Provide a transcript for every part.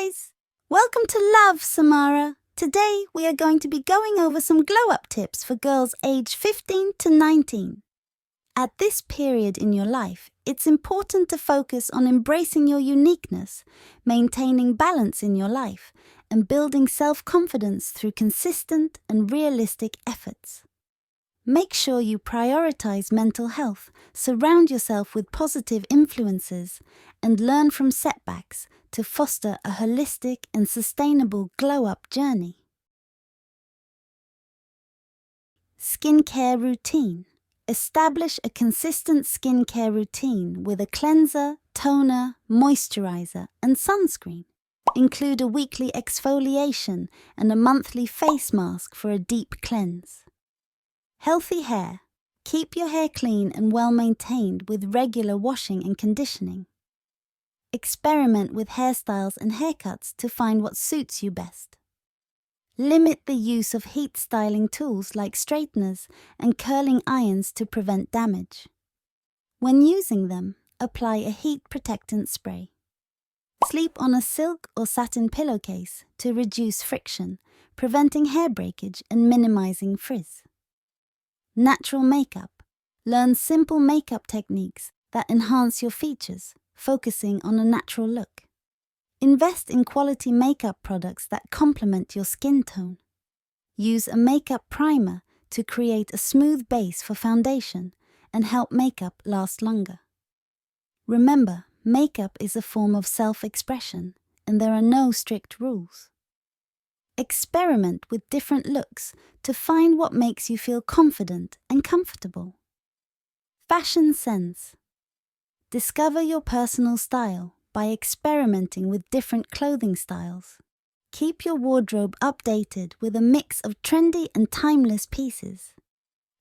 guys! Welcome to Love, Samara. Today we are going to be going over some glow-up tips for girls aged 15 to 19. At this period in your life, it's important to focus on embracing your uniqueness, maintaining balance in your life, and building self-confidence through consistent and realistic efforts. Make sure you prioritize mental health, surround yourself with positive influences, and learn from setbacks to foster a holistic and sustainable glow-up journey. Skincare routine. Establish a consistent skincare routine with a cleanser, toner, moisturizer, and sunscreen. Include a weekly exfoliation and a monthly face mask for a deep cleanse. Healthy hair. Keep your hair clean and well maintained with regular washing and conditioning. Experiment with hairstyles and haircuts to find what suits you best. Limit the use of heat styling tools like straighteners and curling irons to prevent damage. When using them, apply a heat protectant spray. Sleep on a silk or satin pillowcase to reduce friction, preventing hair breakage and minimizing frizz. Natural makeup. Learn simple makeup techniques that enhance your features, focusing on a natural look. Invest in quality makeup products that complement your skin tone. Use a makeup primer to create a smooth base for foundation and help makeup last longer. Remember, makeup is a form of self-expression, and there are no strict rules. Experiment with different looks to find what makes you feel confident and comfortable. Fashion sense. Discover your personal style by experimenting with different clothing styles. Keep your wardrobe updated with a mix of trendy and timeless pieces.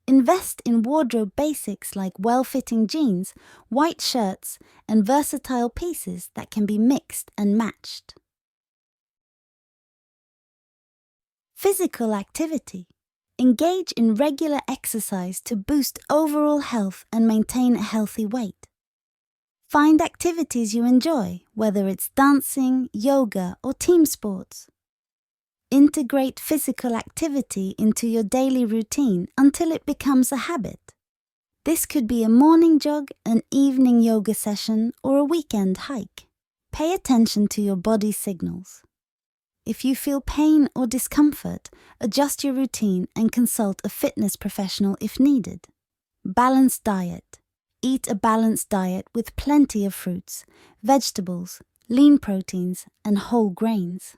Invest in wardrobe basics like well-fitting jeans, white shirts, and versatile pieces that can be mixed and matched. Physical activity. Engage in regular exercise to boost overall health and maintain a healthy weight. Find activities you enjoy, whether it's dancing, yoga, or team sports. Integrate physical activity into your daily routine until it becomes a habit. This could be a morning jog, an evening yoga session, or a weekend hike. Pay attention to your body's signals. If you feel pain or discomfort, adjust your routine and consult a fitness professional if needed. Balanced diet. Eat a balanced diet with plenty of fruits, vegetables, lean proteins, and whole grains.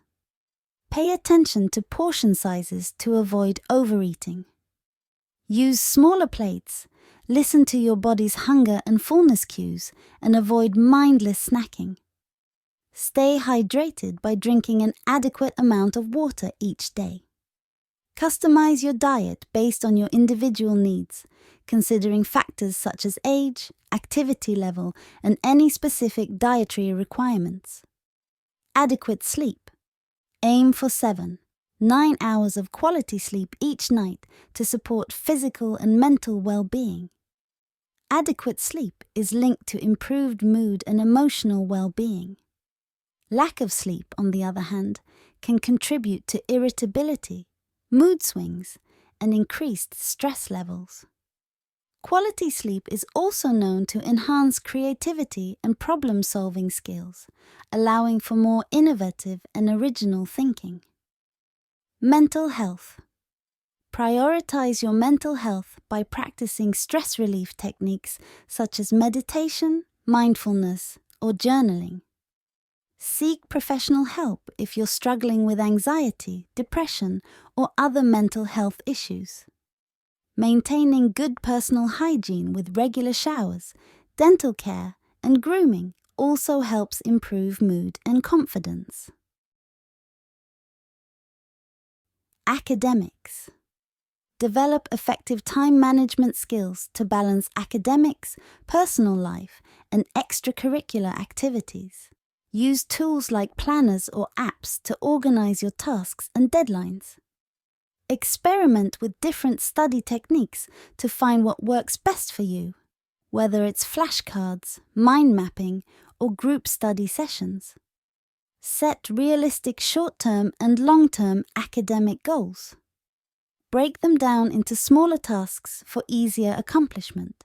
Pay attention to portion sizes to avoid overeating. Use smaller plates, listen to your body's hunger and fullness cues, and avoid mindless snacking. Stay hydrated by drinking an adequate amount of water each day. Customize your diet based on your individual needs, considering factors such as age, activity level, and any specific dietary requirements. Adequate sleep. Aim for 7-9 hours of quality sleep each night to support physical and mental well-being. Adequate sleep is linked to improved mood and emotional well-being. Lack of sleep, on the other hand, can contribute to irritability, mood swings, and increased stress levels. Quality sleep is also known to enhance creativity and problem-solving skills, allowing for more innovative and original thinking. Mental health. Prioritize your mental health by practicing stress relief techniques such as meditation, mindfulness, or journaling. Seek professional help if you're struggling with anxiety, depression, or other mental health issues. Maintaining good personal hygiene with regular showers, dental care, and grooming also helps improve mood and confidence. Academics. Develop effective time management skills to balance academics, personal life, and extracurricular activities. Use tools like planners or apps to organize your tasks and deadlines. Experiment with different study techniques to find what works best for you, whether it's flashcards, mind mapping, or group study sessions. Set realistic short-term and long-term academic goals. Break them down into smaller tasks for easier accomplishment.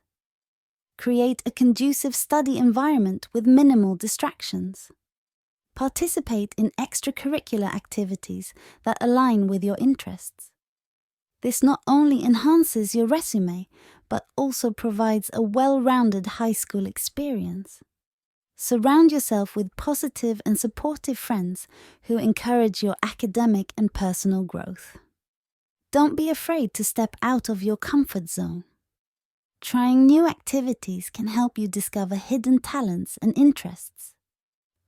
Create a conducive study environment with minimal distractions. Participate in extracurricular activities that align with your interests. This not only enhances your resume, but also provides a well-rounded high school experience. Surround yourself with positive and supportive friends who encourage your academic and personal growth. Don't be afraid to step out of your comfort zone. Trying new activities can help you discover hidden talents and interests.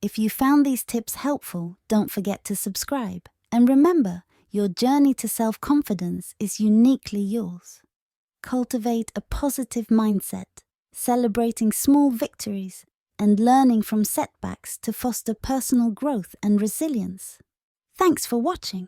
If you found these tips helpful, don't forget to subscribe. And remember, your journey to self-confidence is uniquely yours. Cultivate a positive mindset, celebrating small victories, and learning from setbacks to foster personal growth and resilience. Thanks for watching.